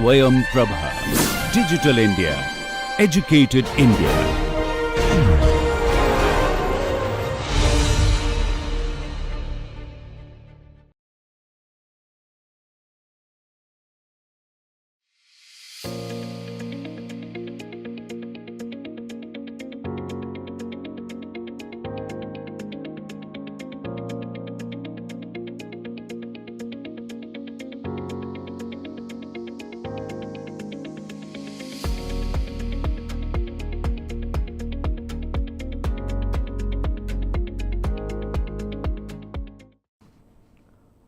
Swayam Prabha. Digital India. Educated India.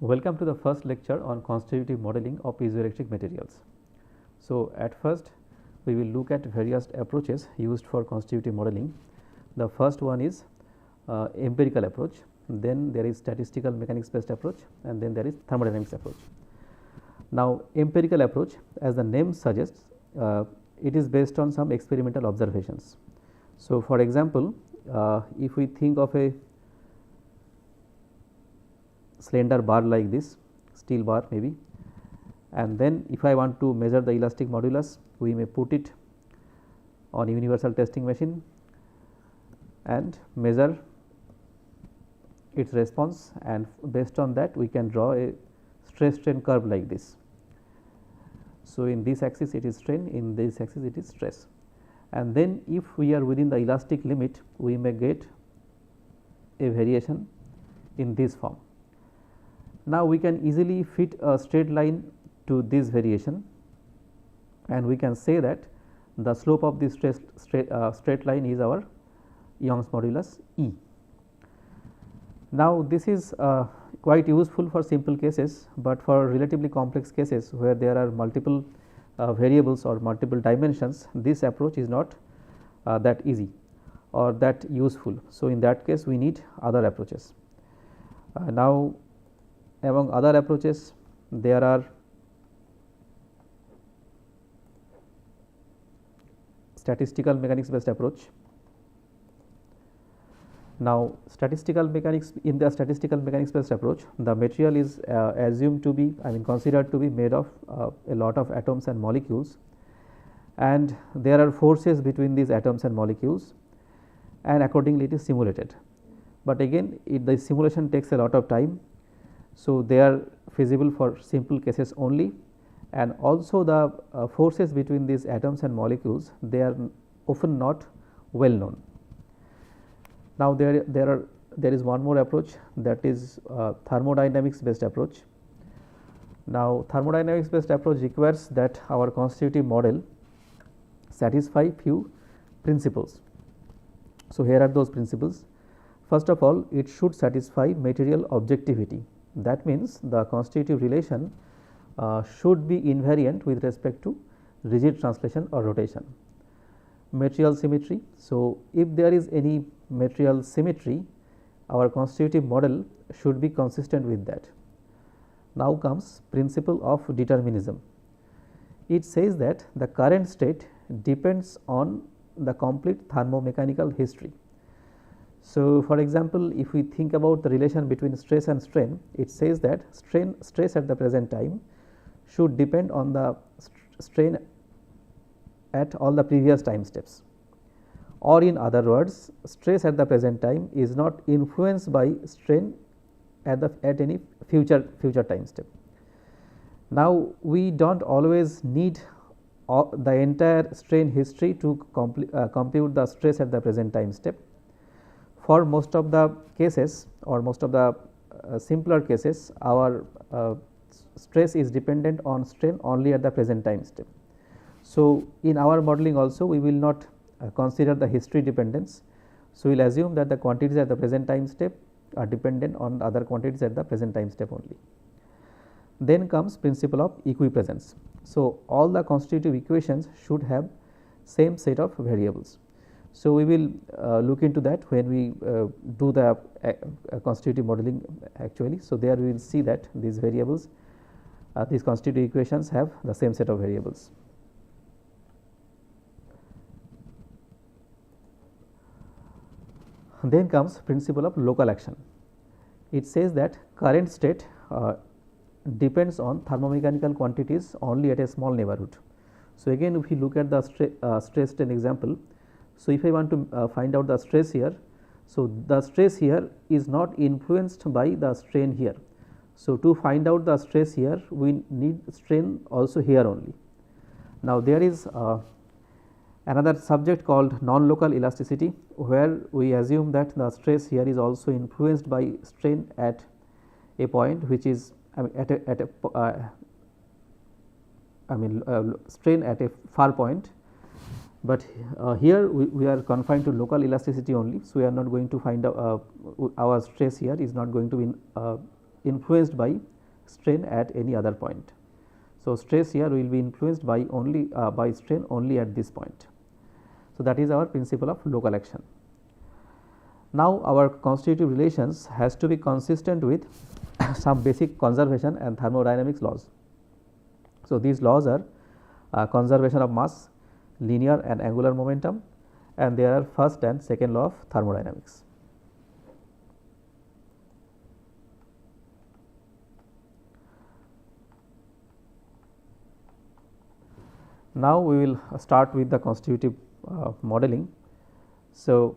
Welcome to the first lecture on constitutive modeling of piezoelectric materials. So, at first we will look at various approaches used for constitutive modeling. The first one is empirical approach, then there is statistical mechanics based approach, and then there is thermodynamics approach. Now, empirical approach, as the name suggests, it is based on some experimental observations. So, for example, if we think of a slender bar like this, steel bar maybe, and then if I want to measure the elastic modulus, we may put it on universal testing machine and measure its response, and based on that we can draw a stress strain curve like this. So, in this axis it is strain, in this axis it is stress, and then if we are within the elastic limit, we may get a variation in this form. Now, we can easily fit a straight line to this variation, and we can say that the slope of this straight line is our Young's modulus E. Now, this is quite useful for simple cases, but for relatively complex cases where there are multiple variables or multiple dimensions, this approach is not that easy or that useful. So, in that case we need other approaches. Now, among other approaches, there are statistical mechanics based approach. Now, statistical mechanics, in the statistical mechanics based approach, the material is assumed to be, considered to be made of a lot of atoms and molecules, and there are forces between these atoms and molecules, and accordingly it is simulated. But again, the simulation takes a lot of time. So, they are feasible for simple cases only, and also the forces between these atoms and molecules, they are often not well known. Now, there is one more approach, that is thermodynamics based approach. Now, thermodynamics based approach requires that our constitutive model satisfy few principles. So, here are those principles. First of all, it should satisfy material objectivity. That means, the constitutive relation should be invariant with respect to rigid translation or rotation. Material symmetry. So, if there is any material symmetry, our constitutive model should be consistent with that. Now comes principle of determinism. It says that the current state depends on the complete thermomechanical history. So, for example, if we think about the relation between stress and strain, it says that stress at the present time should depend on the strain at all the previous time steps, or in other words, stress at the present time is not influenced by strain at any future time step. Now, we do not always need the entire strain history to compute the stress at the present time step. For most of the cases or most of the simpler cases, our stress is dependent on strain only at the present time step. So, in our modeling also we will not consider the history dependence. So, we will assume that the quantities at the present time step are dependent on other quantities at the present time step only. Then comes principle of equipresence. So, all the constitutive equations should have same set of variables. So, we will look into that when we do the constitutive modeling actually. So, there we will see that these variables, these constitutive equations have the same set of variables. Then comes principle of local action. It says that current state depends on thermomechanical quantities only at a small neighborhood. So, again if we look at the stress strain example. So, if I want to find out the stress here, so the stress here is not influenced by the strain here. So, to find out the stress here we need strain also here only. Now, there is another subject called non-local elasticity, where we assume that the stress here is also influenced by strain at a point which is strain at a far point, but here we are confined to local elasticity only. So, we are not going to find out our stress here is not going to be influenced by strain at any other point. So, stress here will be influenced by only by strain only at this point. So, that is our principle of local action. Now, our constitutive relations has to be consistent with some basic conservation and thermodynamics laws. So, these laws are conservation of mass, linear and angular momentum, and there are first and second law of thermodynamics. Now, we will start with the constitutive modeling. So,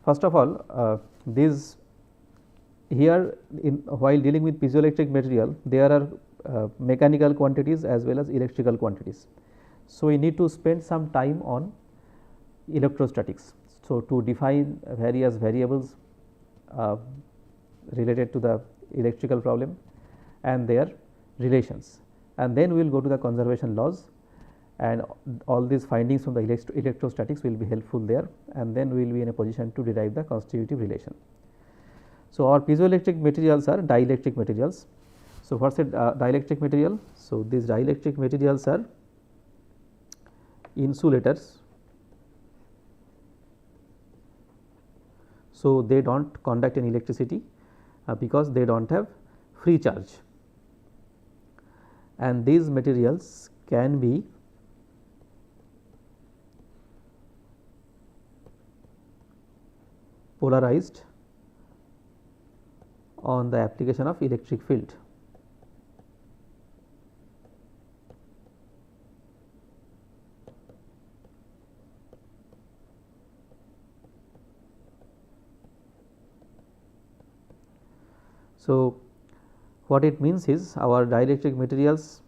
first of all, these here while dealing with piezoelectric material, there are mechanical quantities as well as electrical quantities. So, we need to spend some time on electrostatics. So, to define various variables related to the electrical problem and their relations, and then we will go to the conservation laws, and all these findings from the electrostatics will be helpful there, and then we will be in a position to derive the constitutive relation. So, our piezoelectric materials are dielectric materials. So, what is a dielectric material? So, these dielectric materials are insulators. So, they do not conduct any electricity because they do not have free charge, and these materials can be polarized on the application of electric field. So, what it means is our dielectric materials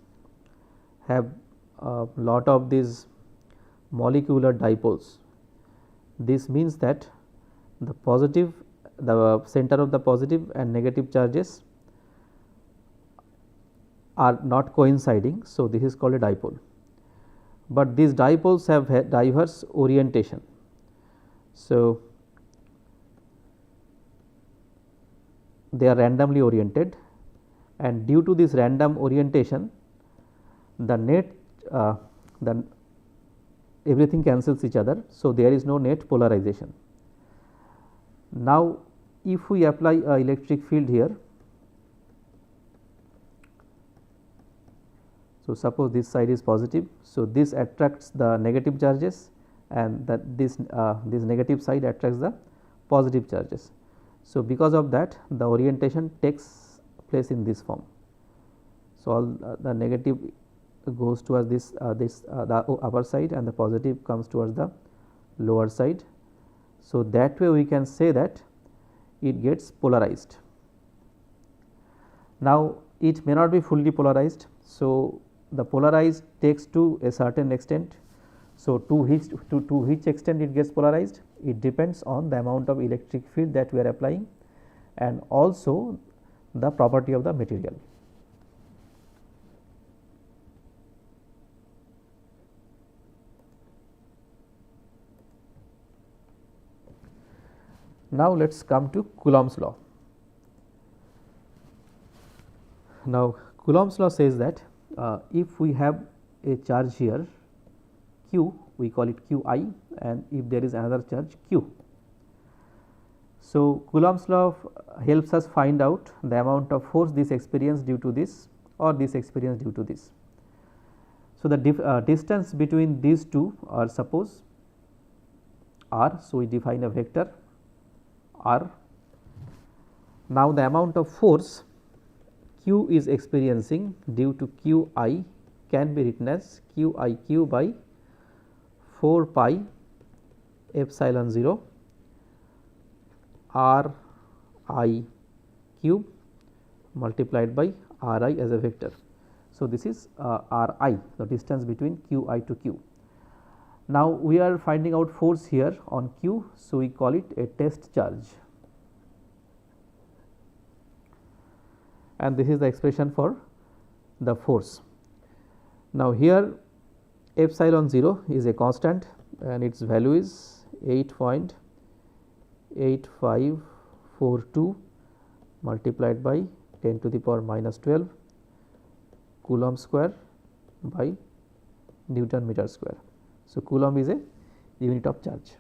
have a lot of these molecular dipoles. This means that the positive, the center of the positive and negative charges are not coinciding. So, this is called a dipole, but these dipoles have diverse orientation. So, they are randomly oriented, and due to this random orientation the net everything cancels each other. So, there is no net polarization. Now, if we apply a electric field here, so suppose this side is positive. So, this attracts the negative charges, and that this negative side attracts the positive charges. So, because of that the orientation takes place in this form. So, all the negative goes towards the upper side, and the positive comes towards the lower side. So, that way we can say that it gets polarized. Now, it may not be fully polarized. So, the polarized takes to a certain extent. So, to which extent it gets polarized, it depends on the amount of electric field that we are applying and also the property of the material. Now, let us come to Coulomb's law. Now, Coulomb's law says that if we have a charge here q, we call it qi, and if there is another charge q. So, Coulomb's law helps us find out the amount of force this experience due to this or this experience due to this. So, the distance between these two are suppose r. So, we define a vector r, Now, the amount of force Q is experiencing due to Q I can be written as Q I Q by 4 pi epsilon 0 R I cube multiplied by R I as a vector. So, this is R I, the distance between Q I to Q. Now, we are finding out force here on Q. So, we call it a test charge, and this is the expression for the force. Now, here epsilon 0 is a constant and its value is 8.8542 multiplied by 10 to the power minus 12 Coulomb square by Newton meter square. So, Coulomb is a unit of charge.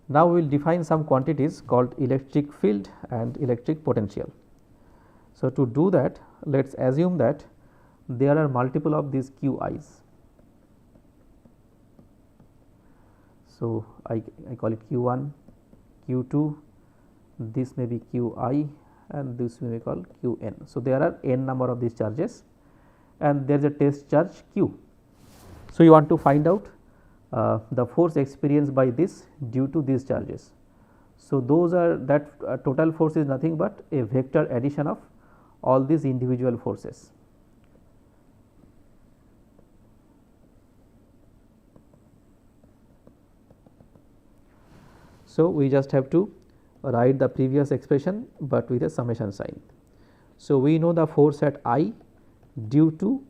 Now, we will define some quantities called electric field and electric potential. So, to do that, let us assume that there are multiple of these Q i's. So, I call it Q 1, Q 2, this may be Q I and this may be called Q n. So, there are n number of these charges and there is a test charge Q. So, you want to find out the force experienced by this due to these charges. So, those are that total force is nothing but a vector addition of all these individual forces. So, we just have to write the previous expression, but with a summation sign. So, we know the force at I due to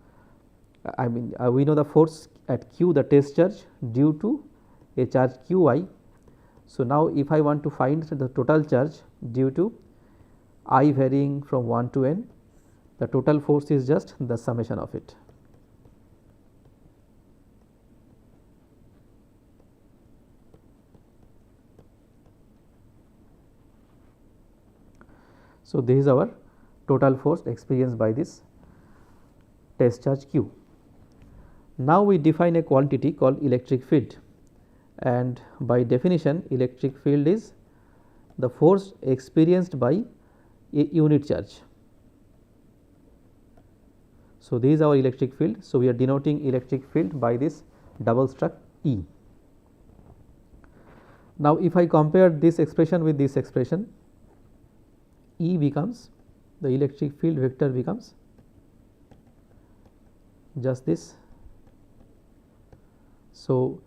we know the force at Q, the test charge due to a charge Q I. So, now if I want to find the total charge due to I varying from 1 to n, the total force is just the summation of it. So, this is our total force experienced by this test charge Q. Now, we define a quantity called electric field, and by definition electric field is the force experienced by a unit charge. So, this is our electric field. So, we are denoting electric field by this double struck E. Now, if I compare this expression with this expression, E becomes, the electric field vector becomes just this. So,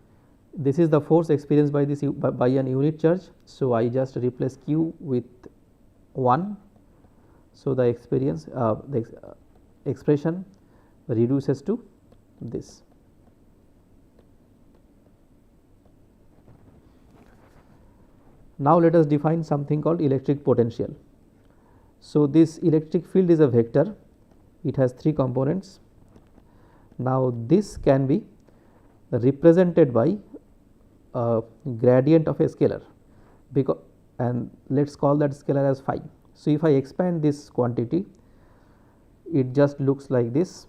this is the force experienced by this by an unit charge. So, I just replace Q with 1. So, the expression reduces to this. Now, let us define something called electric potential. So, this electric field is a vector, it has 3 components. Now, this can be represented by a gradient of a scalar, because, and let us call that scalar as phi. So, if I expand this quantity, it just looks like this,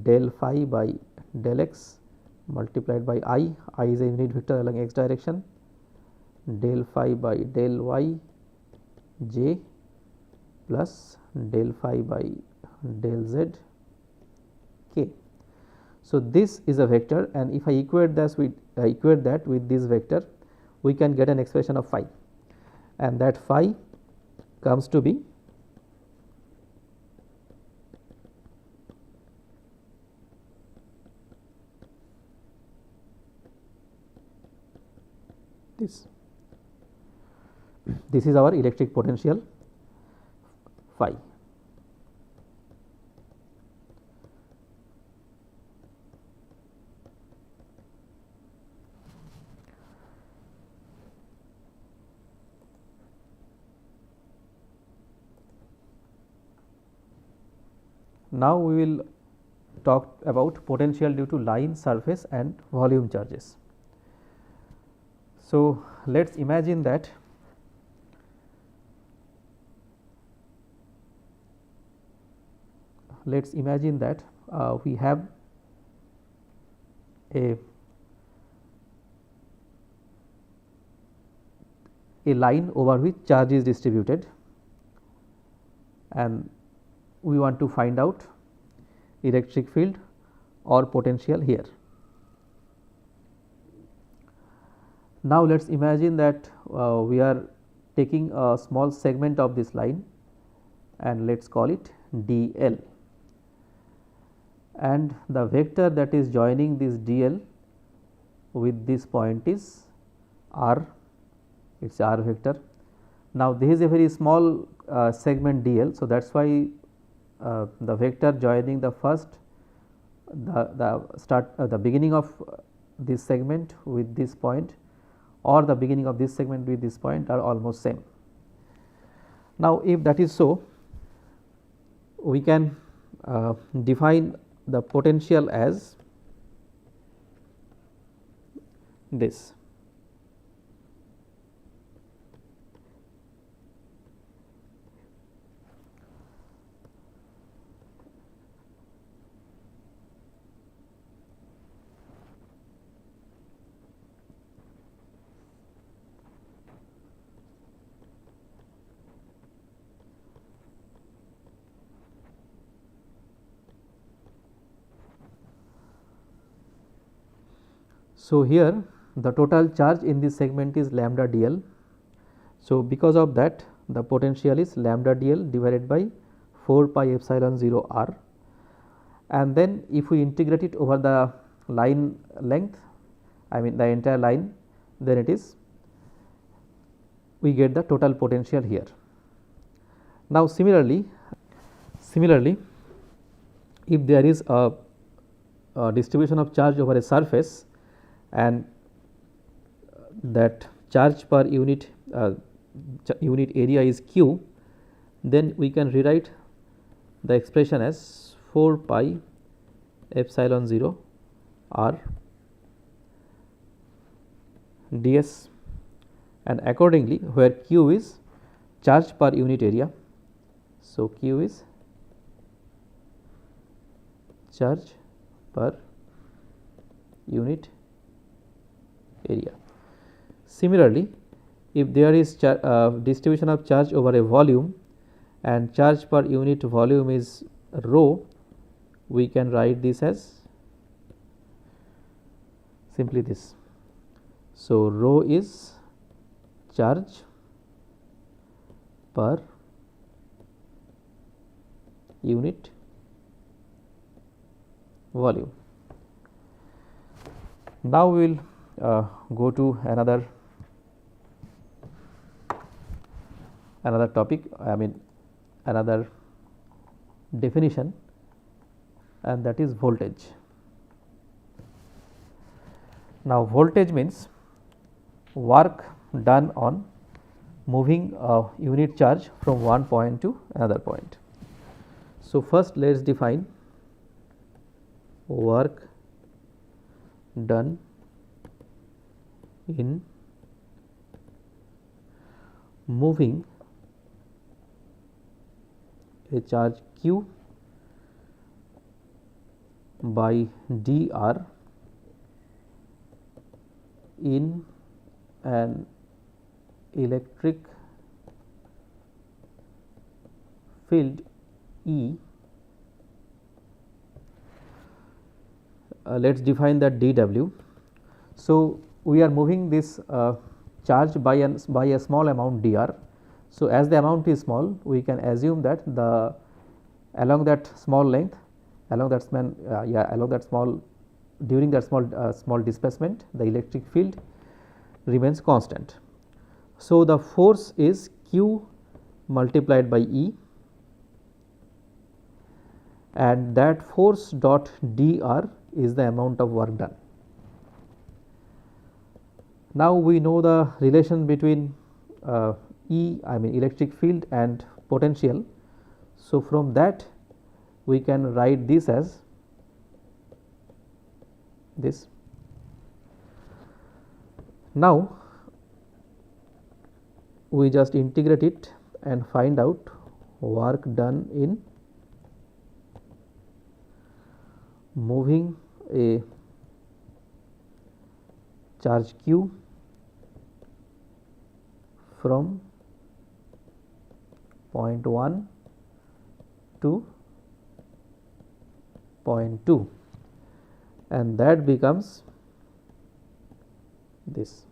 del phi by del x multiplied by I is a unit vector along x direction, del phi by del y j plus del phi by del z k. So, this is a vector, and if I equate that with this vector, we can get an expression of phi, and that phi comes to be this. This is our electric potential phi. Now, we will talk about potential due to line, surface and volume charges. So, let us imagine that we have a line over which charge is distributed, and we want to find out electric field or potential here. Now, let us imagine that we are taking a small segment of this line and let us call it dl, and the vector that is joining this dl with this point is r, it is r vector. Now, this is a very small segment dl. So, that is why the vector joining the first the beginning of this segment with this point or the beginning of this segment with this point are almost same. Now, if that is so, we can define the potential as this. So, here the total charge in this segment is lambda dl. So, because of that the potential is lambda dl divided by 4 pi epsilon 0 r, and then if we integrate it over the line length, I mean the entire line, then it is we get the total potential here. Now, similarly if there is a distribution of charge over a surface and that charge per unit area is q, then we can rewrite the expression as 4 pi epsilon 0 r ds, and accordingly where q is charge per unit area. So, q is charge per unit area. Similarly, if there is distribution of charge over a volume and charge per unit volume is rho, we can write this as simply this. So, rho is charge per unit volume. Now, we will go to another topic, I mean another definition, and that is voltage. Now, voltage means work done on moving a unit charge from one point to another point. So, first let us define work done in moving a charge q by dr in an electric field E. Let us define that dW. So, we are moving this charge by a small amount dr. So, as the amount is small, we can assume that along that small length, along that small during that small displacement, the electric field remains constant. So, the force is Q multiplied by E, and that force dot dr is the amount of work done. Now, we know the relation between E, I mean electric field, and potential. So, from that we can write this as this. Now, we just integrate it and find out work done in moving a charge q from point 1 to point 2, and that becomes this.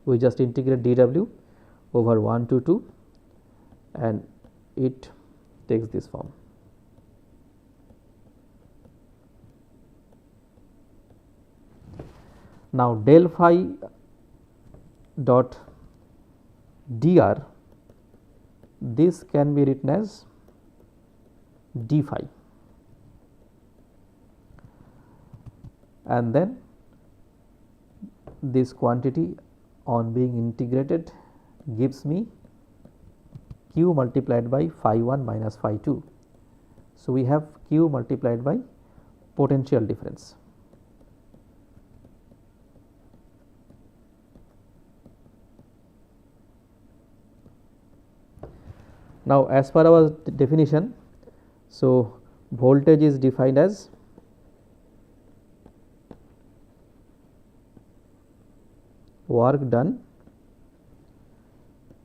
We just integrate dw over 1 to 2 and it takes this form. Now, del phi dot dr, this can be written as d phi, and then this quantity on being integrated gives me q multiplied by phi 1 minus phi 2. So, we have q multiplied by potential difference. Now, as per our definition, so voltage is defined as work done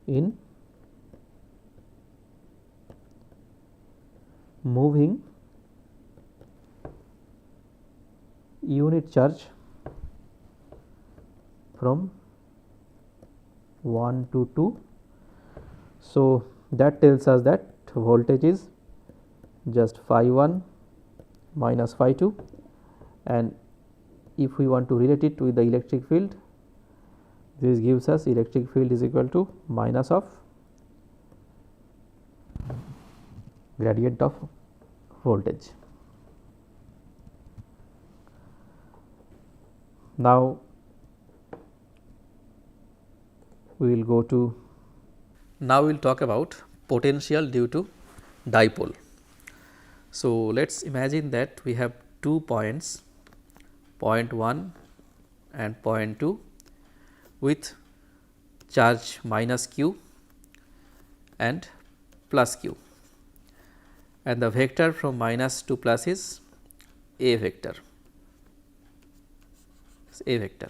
in moving unit charge from 1 to 2. So, that tells us that voltage is just phi 1 minus phi 2, and if we want to relate it with the electric field, this gives us electric field is equal to minus of gradient of voltage. Now, we will go to, now we will talk about potential due to dipole. So, let us imagine that we have 2 points, point 1 and point 2 with charge minus q and plus q, and the vector from minus to plus is a vector, a vector.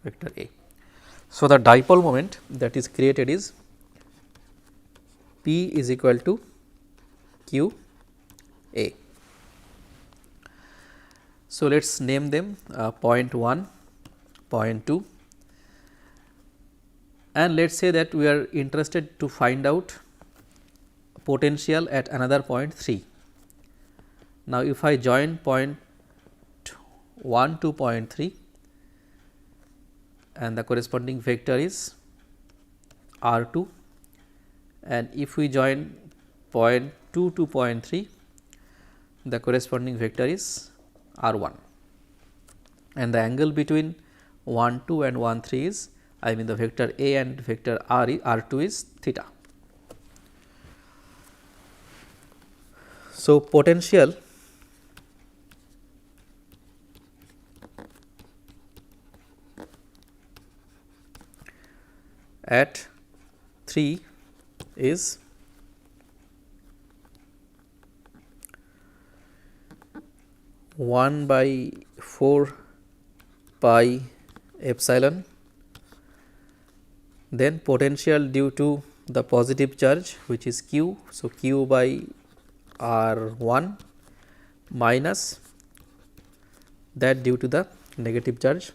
Vector A. So, the dipole moment that is created is P is equal to Q A. So, let us name them point 1, point 2, and let us say that we are interested to find out potential at another point 3. Now, if I join point 1 to point 3, and the corresponding vector is r 2, and if we join point 2 to point 3, the corresponding vector is r 1, and the angle between 1 2 and 1 3 is, I mean the vector A and vector r 2 is theta. So, potential at 3 is one by 4 pi epsilon, then potential due to the positive charge which is q. So, q by r 1 minus that due to the negative charge.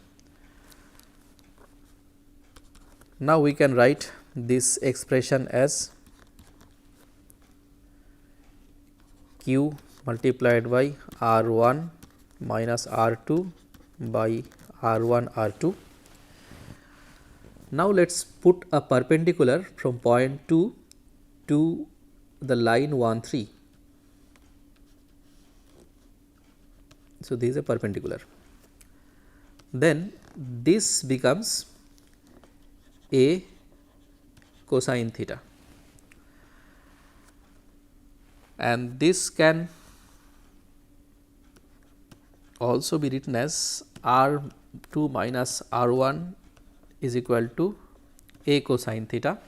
Now, we can write this expression as q multiplied by r 1 minus r 2 by r 1 r 2. Now, let us put a perpendicular from point 2 to the line 1 3. So, this is a perpendicular. Then this becomes a cosine theta, and this can also be written as r 2 minus r 1 is equal to a cosine theta.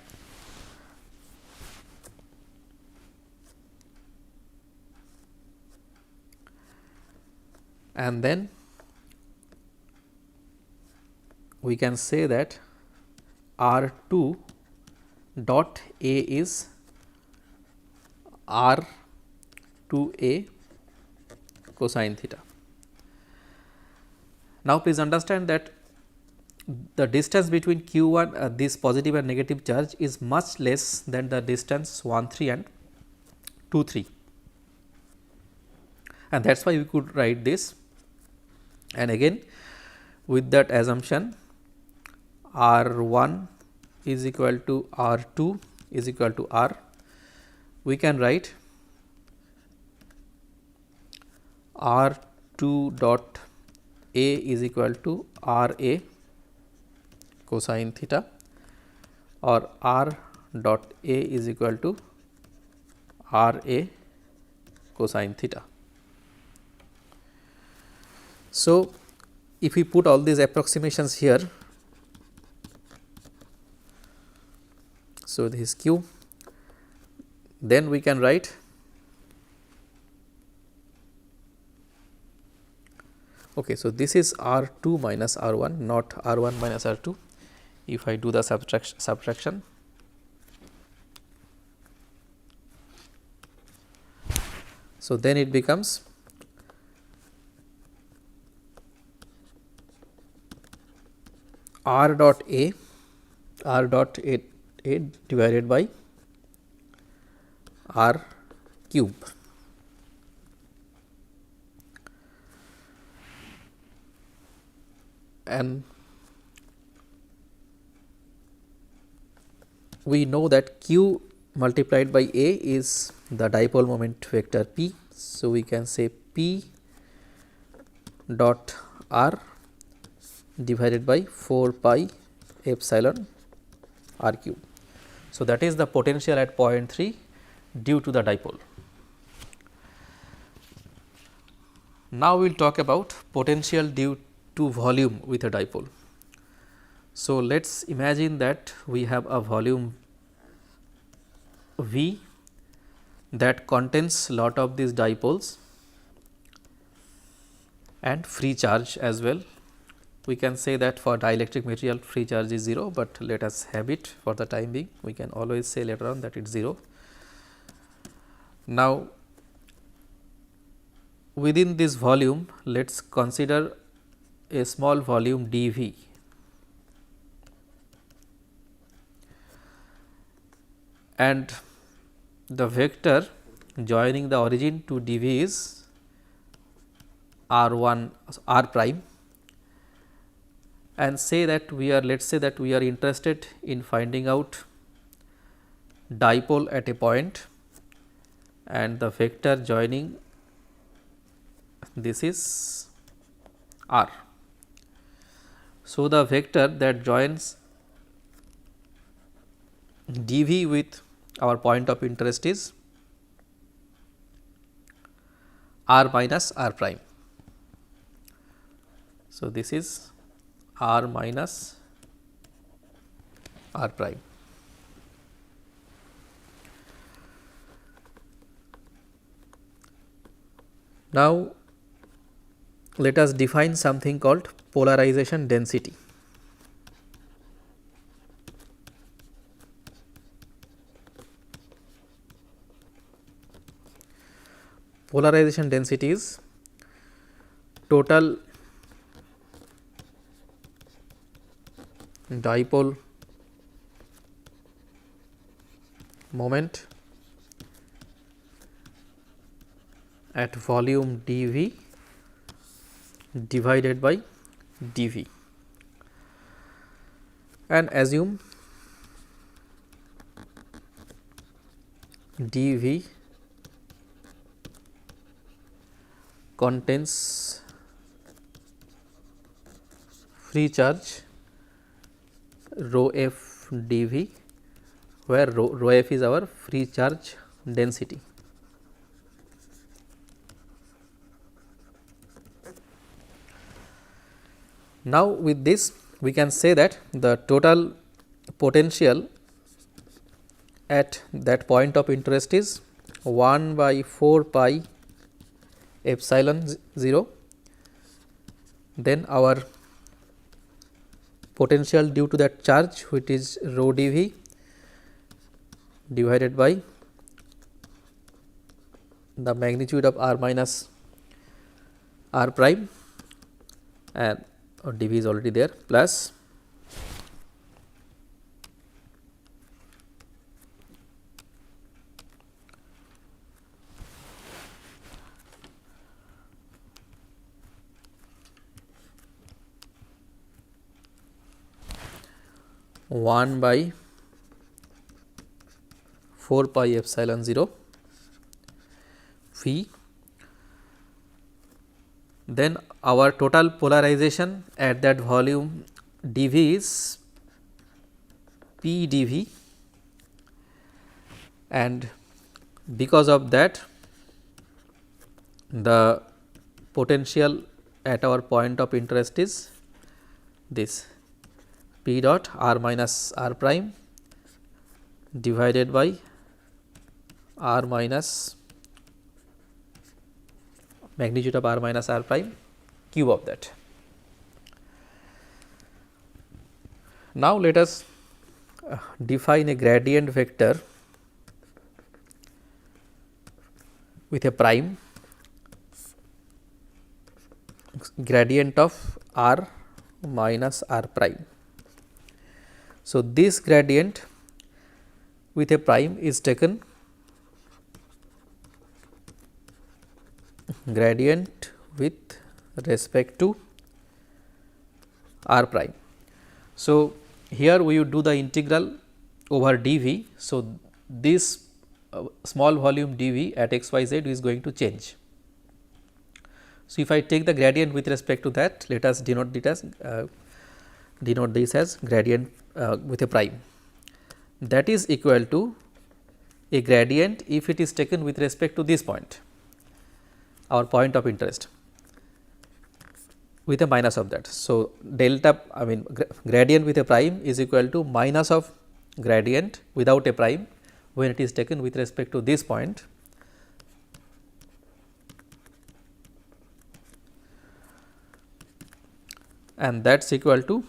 and then we can say that R2 dot A is R2A cosine theta. Now, please understand that the distance between Q1 this positive and negative charge is much less than the distance 1 3 and 2 3, and that is why we could write this. And again with that assumption, R1 is equal to R2 is equal to R, we can write R2 dot A is equal to RA cosine theta, or R dot A is equal to RA cosine theta. So, if we put all these approximations here, so this is Q, then we can write okay. So, this is R2 minus R1, not R1 minus R2. If I do the subtraction, so then it becomes R dot A divided by R cube. And we know that Q multiplied by A is the dipole moment vector P. So, we can say P dot R divided by 4 pi epsilon R cube. So, that is the potential at point 3 due to the dipole. Now, we will talk about potential due to volume with a dipole. So, let us imagine that we have a volume V that contains lot of these dipoles and free charge as well. We can say that for dielectric material free charge is 0, but let us have it for the time being. We can always say later on that it is 0. Now, within this volume, let us consider a small volume dV, and the vector joining the origin to dV is R1 R prime, and say that we are, let us say that we are interested in finding out dipole at a point, and the vector joining this is R. So, the vector that joins dV with our point of interest is R minus R prime. So, this is R minus R prime. Now, let us define something called polarization density. Polarization density is total dipole moment at volume dV divided by dV, and assume dV contains free charge rho f dV, where rho f is our free charge density. Now, with this we can say that the total potential at that point of interest is 1 by 4 pi epsilon 0 then our potential due to that charge, which is rho dV divided by the magnitude of r minus r prime, and dV is already there, plus one by 4 pi epsilon 0 phi. Then our total polarization at that volume dV is P dV, and because of that the potential at our point of interest is this P dot r minus r prime divided by r minus magnitude of r minus r prime cube of that. Now, let us define a gradient vector with a prime, gradient of r minus r prime. So, this gradient with a prime is taken gradient with respect to r prime. So, here we would do the integral over dV. So, this small volume dV at x y z is going to change. So, if I take the gradient with respect to that, let us denote this as gradient with a prime. That is equal to a gradient if it is taken with respect to this point, our point of interest, with a minus of that. So, delta gradient with a prime is equal to minus of gradient without a prime when it is taken with respect to this point, and that is equal to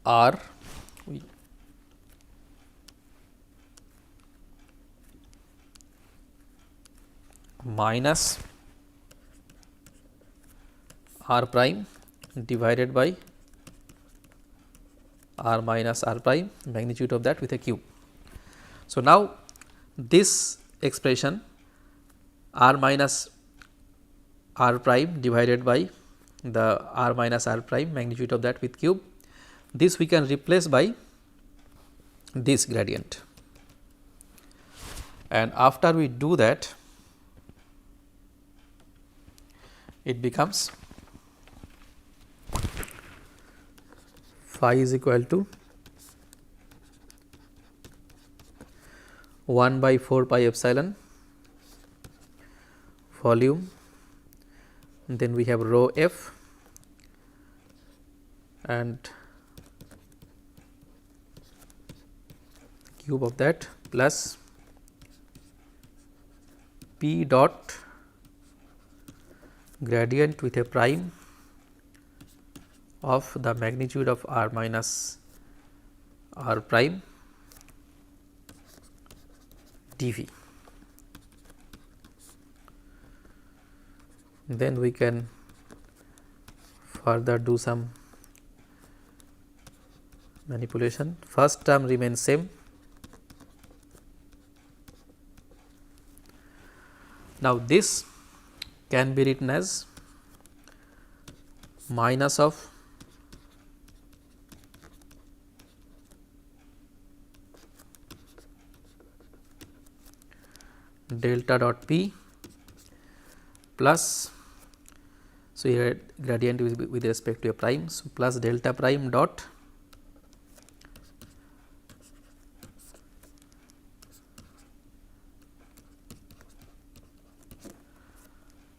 r minus r prime divided by r minus r prime, magnitude of that with a cube. So, now this expression r minus r prime divided by the r minus r prime, magnitude of that with cube, this we can replace by this gradient, and after we do that, it becomes phi is equal to 1 by 4 pi epsilon volume, then we have rho f and cube of that plus p dot gradient with a prime of the magnitude of r minus r prime dV. Then we can further do some manipulation. First term remains same. Now, this can be written as minus of delta dot p plus, so here gradient is with respect to a prime, so plus delta prime dot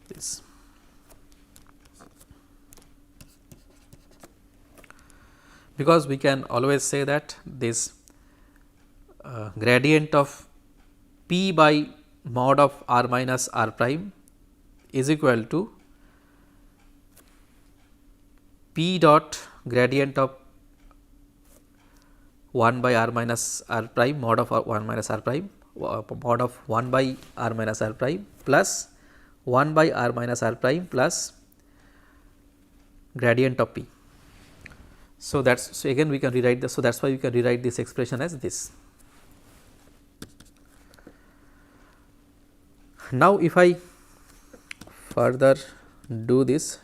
this. Because we can always say that this gradient of p by mod of r minus r prime is equal to P dot gradient of 1 by r minus r prime mod of 1 minus r prime mod of 1 by r minus r prime plus 1 by r minus r prime plus gradient of P. So, that is, so again we can rewrite this. So, that is why we can rewrite this expression as this. Now, if I further do this,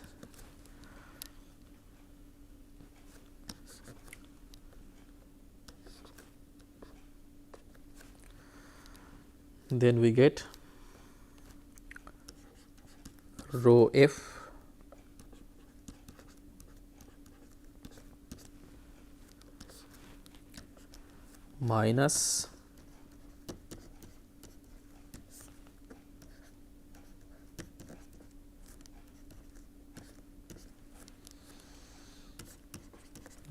then we get rho f minus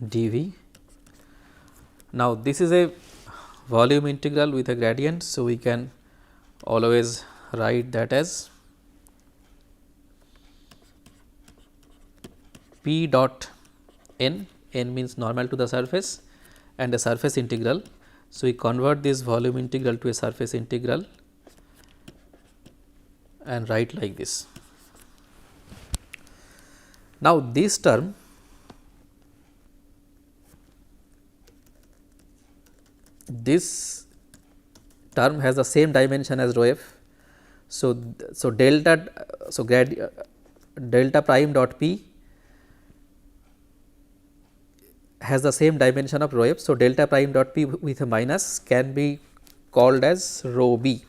dV. Now, this is a volume integral with a gradient. So, we can always write that as P dot n, n means normal to the surface, and a surface integral. So, we convert this volume integral to a surface integral and write like this. Now, this term has the same dimension as rho f. So, delta prime dot p has the same dimension of rho f. So, delta prime dot p with a minus can be called as rho b.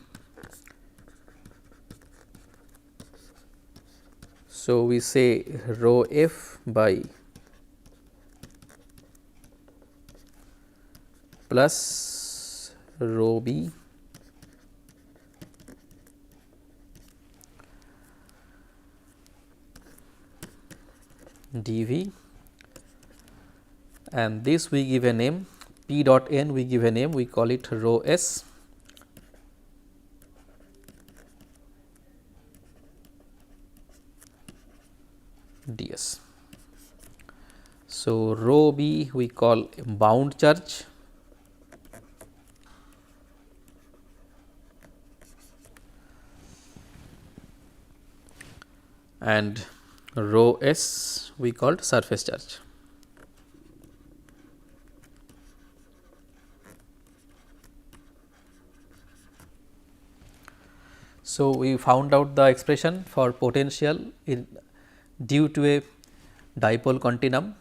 So, we say rho f by plus rho b dV, and this we give a name, P dot n we give a name, we call it rho s ds. So, rho b we call bound charge, and rho s we called surface charge. So, we found out the expression for potential due to a dipole continuum,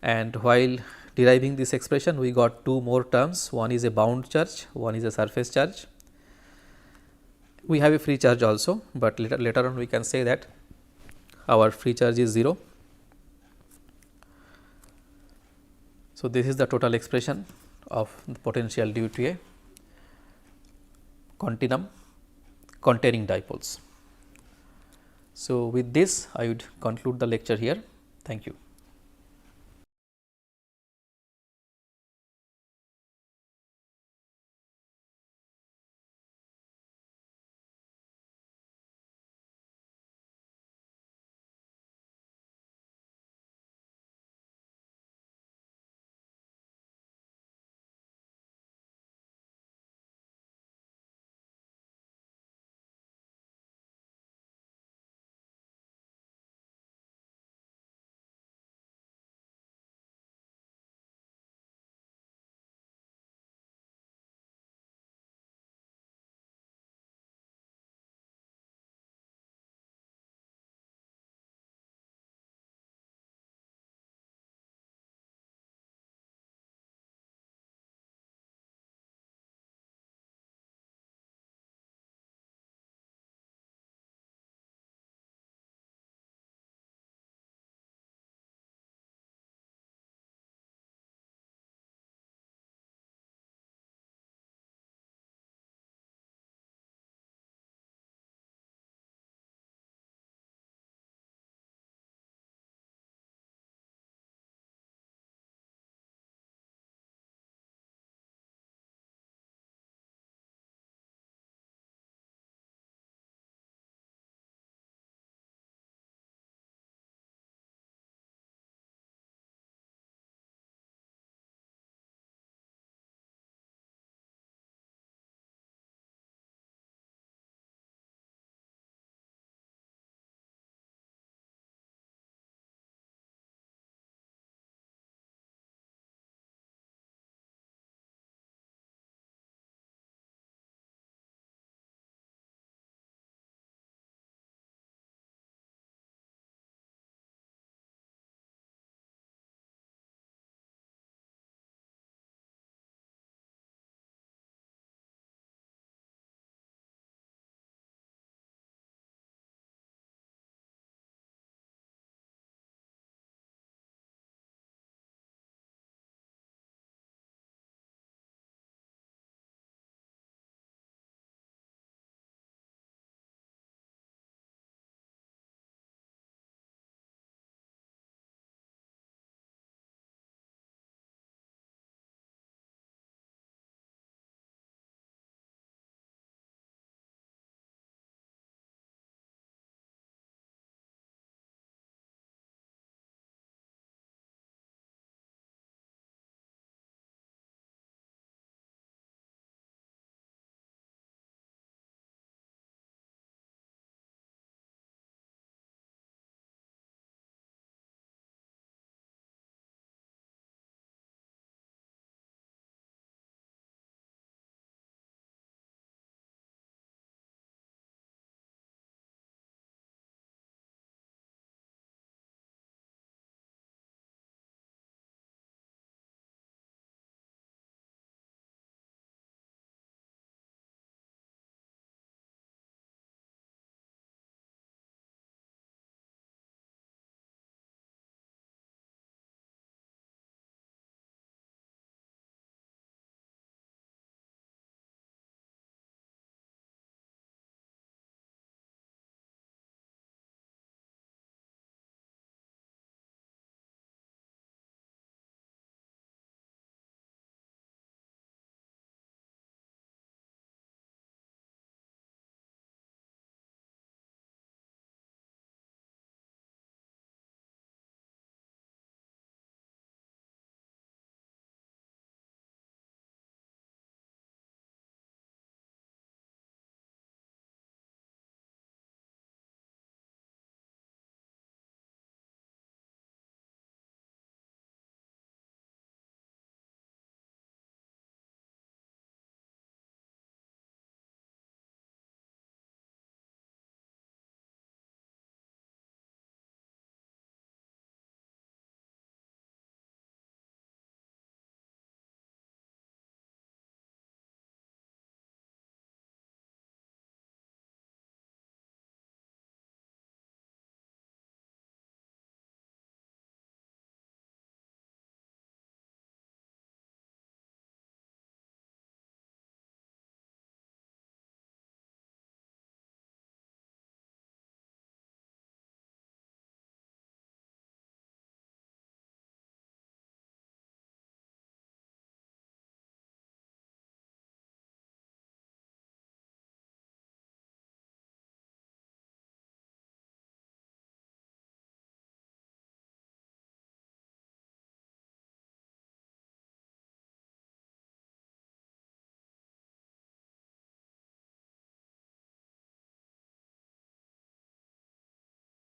and while deriving this expression we got two more terms, one is a bound charge, one is a surface charge. We have a free charge also, but later on we can say that our free charge is 0. So, this is the total expression of the potential due to a continuum containing dipoles. So, with this I would conclude the lecture here. Thank you.